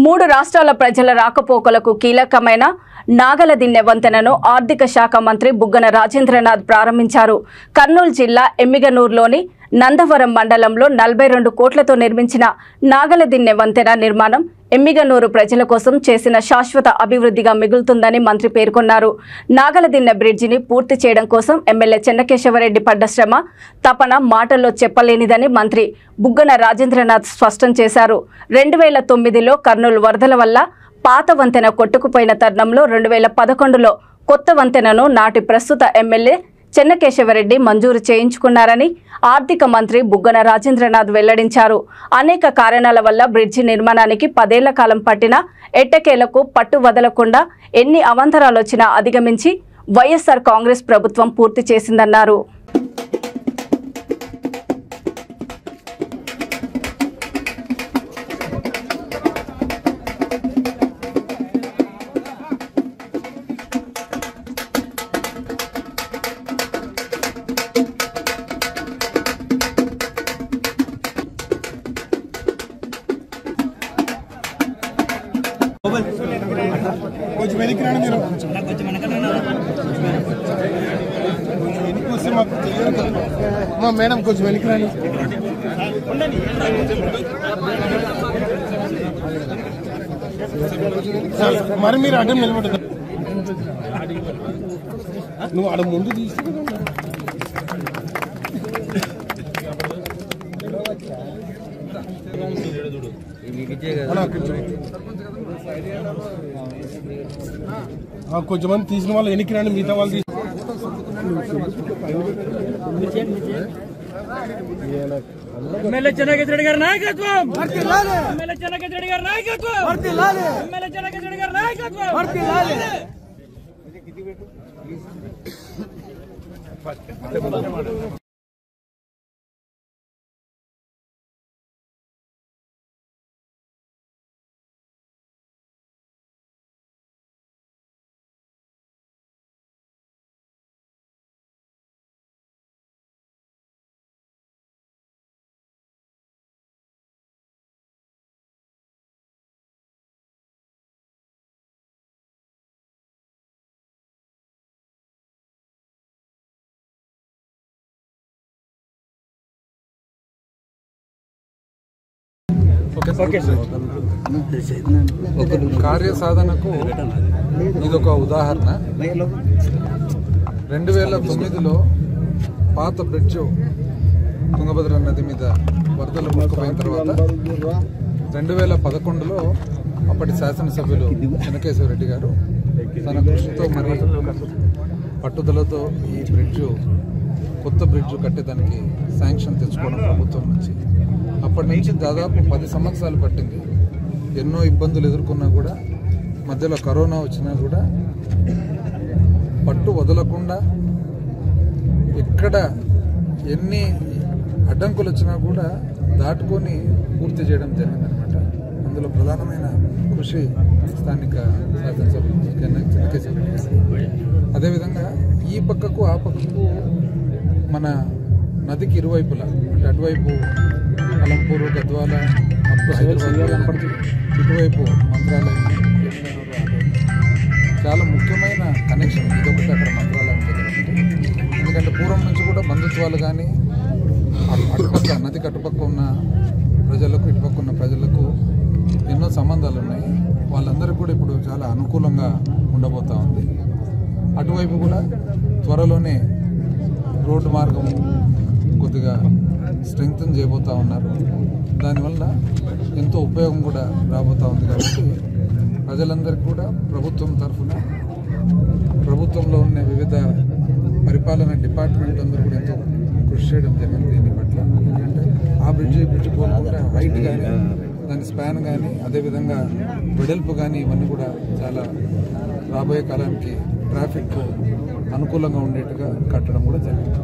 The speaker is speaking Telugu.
3 రాష్ట్రాల ప్రజల రాకపోకలకు కీలకమైన నాగలదిన్నె వంతెనను ఆర్థిక శాఖ మంత్రి బుగ్గన రాజేంద్రనాథ్ ప్రారంభించారు. కర్నూలు జిల్లా ఎమ్మిగనూరులోని నందవరం మండలంలో 42 కోట్లతో నిర్మించిన నాగలదిన్నె వంతెన నిర్మాణం ఎమ్మిగనూరు ప్రజల కోసం చేసిన శాశ్వత అభివృద్ధిగా మిగులుతుందని మంత్రి పేర్కొన్నారు. నాగలదిన్నె బ్రిడ్జిని పూర్తి చేయడం కోసం ఎమ్మెల్యే చెన్నకేశవరెడ్డి పడ్డ శ్రమ, తపన మాటల్లో చెప్పలేనిదని మంత్రి బుగ్గన రాజేంద్రనాథ్ స్పష్టం చేశారు. 2009లో కర్నూలు వరదల వల్ల పాత వంతెన కొట్టుకుపోయిన తరుణంలో 2011లో కొత్త వంతెనను నాటి ప్రస్తుత ఎమ్మెల్యే చెన్నకేశవరెడ్డి మంజూరు చేయించుకున్నారని ఆర్థిక మంత్రి బుగ్గన రాజేంద్రనాథ్ వెల్లడించారు. అనేక కారణాల వల్ల బ్రిడ్జి నిర్మాణానికి 10 ఏళ్ల కాలం పట్టినా ఎట్టకేలకు పట్టు వదలకుండా ఎన్ని అవాంతరాలొచ్చినా అధిగమించి వైఎస్ఆర్ కాంగ్రెస్ ప్రభుత్వం పూర్తి చేసిందన్నారు. कुछ वेनिक राणा मेरा कुछ मनकना वेनिक वस्ते మాకు తెలియదు కదా మా మేడం కొంచెం వెనిక్ రాణి మరి మీరు అడ్డం నిలబడదు నువ్వు అడ ముందు తీసుకు కొంచెం మంది తీసిన వాళ్ళు వెనక్కి రాండి, మిగతా వాళ్ళు ఎమ్మెల్యే చెన్నకేశవరెడ్డి గారి నాయకత్వం, ఎమ్మెల్యే చెన్నకేశవరెడ్డి గారి నాయకత్వం, ఎమ్మెల్యే చెన్నకేశవరెడ్డి గారి నాయకత్వం. కార్యసాధనకు ఇదొక ఉదాహరణ. 2009లో పాత బ్రిడ్జ్ తుంగభద్ర నది మీద వరదలు ముక్కుపోయిన తర్వాత 2011లో అప్పటి శాసనసభ్యులు చెన్నకేశవరెడ్డి గారు తన కృషితో మరి పట్టుదలతో ఈ బ్రిడ్జ్ కొత్త బ్రిడ్జ్ కట్టేదానికి శాంక్షన్ తెచ్చుకోవడం ప్రభుత్వం నుంచి. అప్పటి నుంచి దాదాపు 10 సంవత్సరాలు పట్టింది. ఎన్నో ఇబ్బందులు ఎదుర్కొన్నా కూడా, మధ్యలో కరోనా వచ్చినా కూడా పట్టు వదలకుండా ఎక్కడ ఎన్ని అడ్డంకులు వచ్చినా కూడా దాటుకొని పూర్తి చేయడం జరిగిందనమాట. అందులో ప్రధానమైన కృషి స్థానిక శాసనసభ్యులు చెన్నకేశవరెడ్డి గారు. అదేవిధంగా ఈ పక్కకు ఆ పక్కకు మన నదికి ఇరువైపులా, అంటే అటువైపు అలంపూరు, గద్వాల, అప్పుడు హైదరాబాద్, ఇటువైపు మంత్రాలయం, చాలా ముఖ్యమైన కనెక్షన్ ఇదొకటి అక్కడ మంత్రాలయం దగ్గర. ఎందుకంటే పూర్వం నుంచి కూడా బంధుత్వాలు కానీ అటుపక్క నదికి అటుపక్క ఉన్న ప్రజలకు ఇటుపక్క ఉన్న ప్రజలకు ఎన్నో సంబంధాలు ఉన్నాయి. వాళ్ళందరికీ కూడా ఇప్పుడు చాలా అనుకూలంగా ఉండబోతూ ఉంది. అటువైపు కూడా త్వరలోనే రోడ్డు మార్గం కొద్దిగా స్ట్రెంగ్తన్ చేయబోతూ ఉన్నారు. దానివల్ల ఎంతో ఉపయోగం కూడా రాబోతూ ఉంది. కాబట్టి ప్రజలందరికీ కూడా ప్రభుత్వం తరఫున, ప్రభుత్వంలో ఉన్న వివిధ పరిపాలన డిపార్ట్మెంట్ అందరూ కూడా ఎంతో కృషి చేయడం జరిగింది దీని పట్ల. ఎందుకంటే ఆ బ్రిడ్జ్ పోకుండా హైట్ కానీ, దాని స్పాన్ కానీ, అదేవిధంగా వెడల్పు కానీ ఇవన్నీ కూడా చాలా రాబోయే కాలానికి ట్రాఫిక్ అనుకూలంగా ఉండేట్టుగా కట్టడం కూడా జరిగింది.